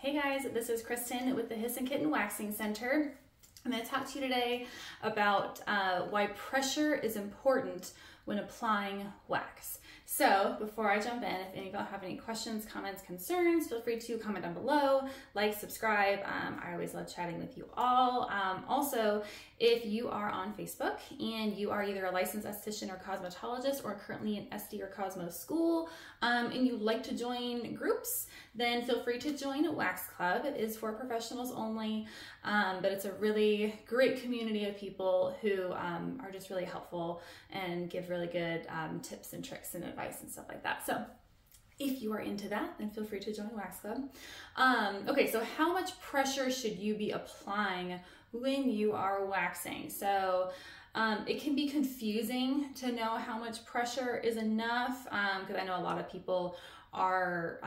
Hey guys, this is Kristen with the Hiss'n Kitten Waxing Center. I'm going to talk to you today about why pressure is important when applying wax. So before I jump in, if any of y'all have any questions, comments, concerns, feel free to comment down below, like, subscribe. I always love chatting with you all. Also, if you are on Facebook and you are either a licensed esthetician or cosmetologist or currently in SD or Cosmo school and you'd like to join groups, then feel free to join a Wax Club. It is for professionals only, but it's a really great community of people who are just really helpful and give really good tips and tricks and advice and stuff like that. So if you are into that, then feel free to join a Wax Club. Okay, so how much pressure should you be applying when you are waxing? So it can be confusing to know how much pressure is enough because I know a lot of people are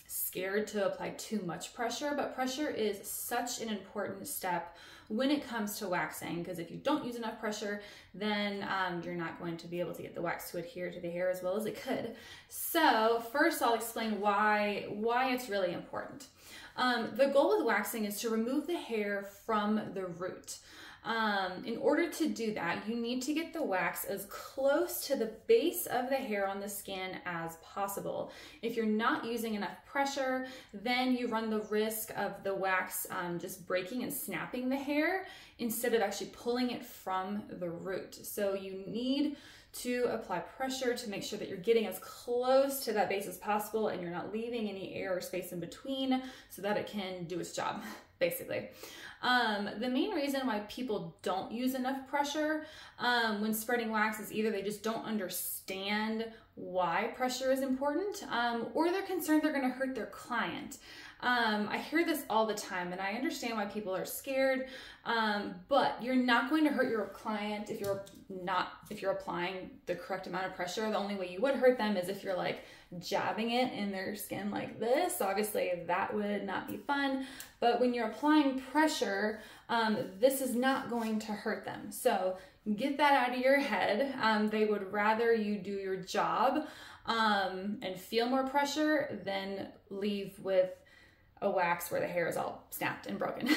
scared to apply too much pressure, but pressure is such an important step when it comes to waxing, because if you don't use enough pressure, then you're not going to be able to get the wax to adhere to the hair as well as it could. So first I'll explain why it's really important. The goal with waxing is to remove the hair from the root. In order to do that, you need to get the wax as close to the base of the hair on the skin as possible. If you're not using enough pressure, then you run the risk of the wax just breaking and snapping the hair instead of actually pulling it from the root. So you need to apply pressure to make sure that you're getting as close to that base as possible and you're not leaving any air or space in between so that it can do its job, basically. The main reason why people don't use enough pressure when spreading wax is either they just don't understand why pressure is important, or they're concerned they're going to hurt their client. I hear this all the time, and I understand why people are scared, but you're not going to hurt your client if you're applying the correct amount of pressure. The only way you would hurt them is if you're like jabbing it in their skin like this. Obviously that would not be fun, but when you're applying pressure, this is not going to hurt them. So get that out of your head. They would rather you do your job and feel more pressure than leave with a wax where the hair is all snapped and broken.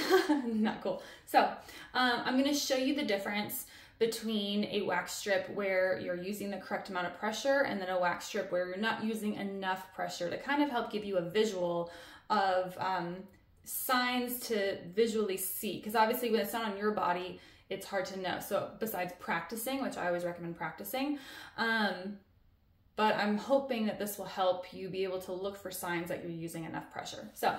Not cool. So I'm going to show you the difference between a wax strip where you're using the correct amount of pressure and then a wax strip where you're not using enough pressure to kind of help give you a visual of signs to visually see, because obviously when it's not on your body, it's hard to know. So besides practicing, which I always recommend practicing, but I'm hoping that this will help you be able to look for signs that you're using enough pressure. So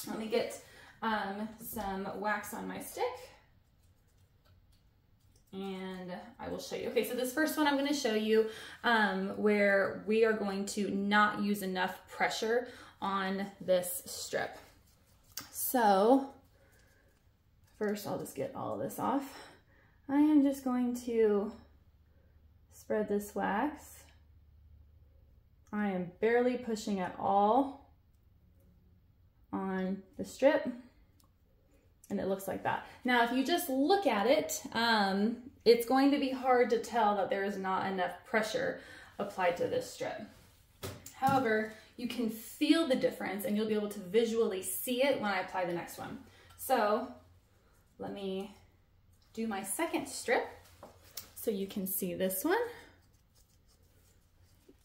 let me get some wax on my stick and I will show you. Okay, so this first one I'm going to show you where we are going to not use enough pressure on this strip. So first I'll just get all of this off. I am just going to spread this wax. I am barely pushing at all on the strip, and it looks like that. Now, if you just look at it, it's going to be hard to tell that there is not enough pressure applied to this strip. However, you can feel the difference and you'll be able to visually see it when I apply the next one. So let me do my second strip so you can see this one.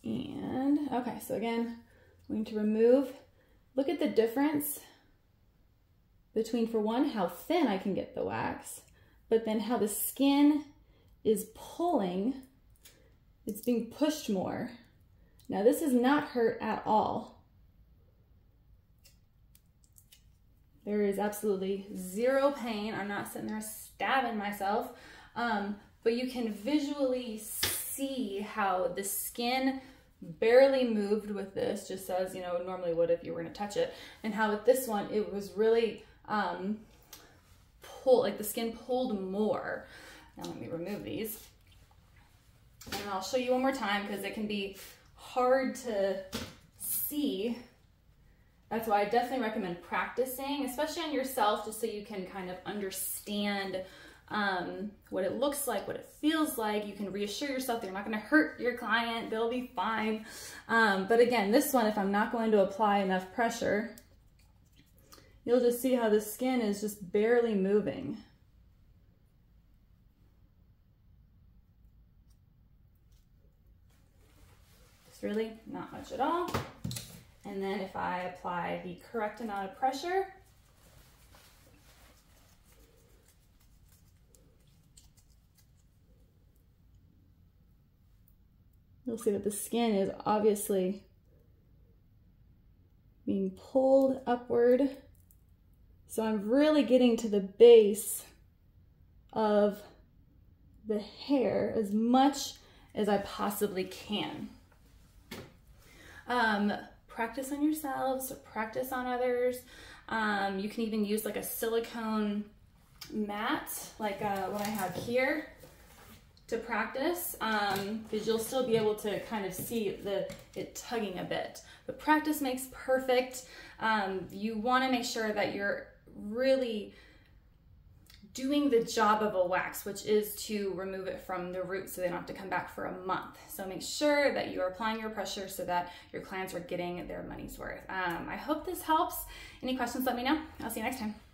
And okay, so again, I'm going to remove, look at the difference between, for one, how thin I can get the wax, but then how the skin is pulling, it's being pushed more. Now this is not hurt at all. There is absolutely zero pain. I'm not sitting there stabbing myself, but you can visually see how the skin barely moved with this, just as you know normally would if you were going to touch it, and how with this one it was really like the skin pulled more. Now let me remove these and I'll show you one more time because it can be hard to see. That's why I definitely recommend practicing, especially on yourself, just so you can kind of understand what it looks like, what it feels like. You can reassure yourself that you're not going to hurt your client, they'll be fine. But again, this one, if I'm not going to apply enough pressure, you'll just see how the skin is just barely moving. It's really not much at all. And then if I apply the correct amount of pressure, you'll see that the skin is obviously being pulled upward. So I'm really getting to the base of the hair as much as I possibly can. Practice on yourselves, practice on others. You can even use like a silicone mat, like what I have here, to practice, because you'll still be able to kind of see it tugging a bit. But practice makes perfect. You want to make sure that you're really doing the job of a wax, which is to remove it from the root so they don't have to come back for a month. So make sure that you are applying your pressure so that your clients are getting their money's worth. I hope this helps. Any questions, let me know. I'll see you next time.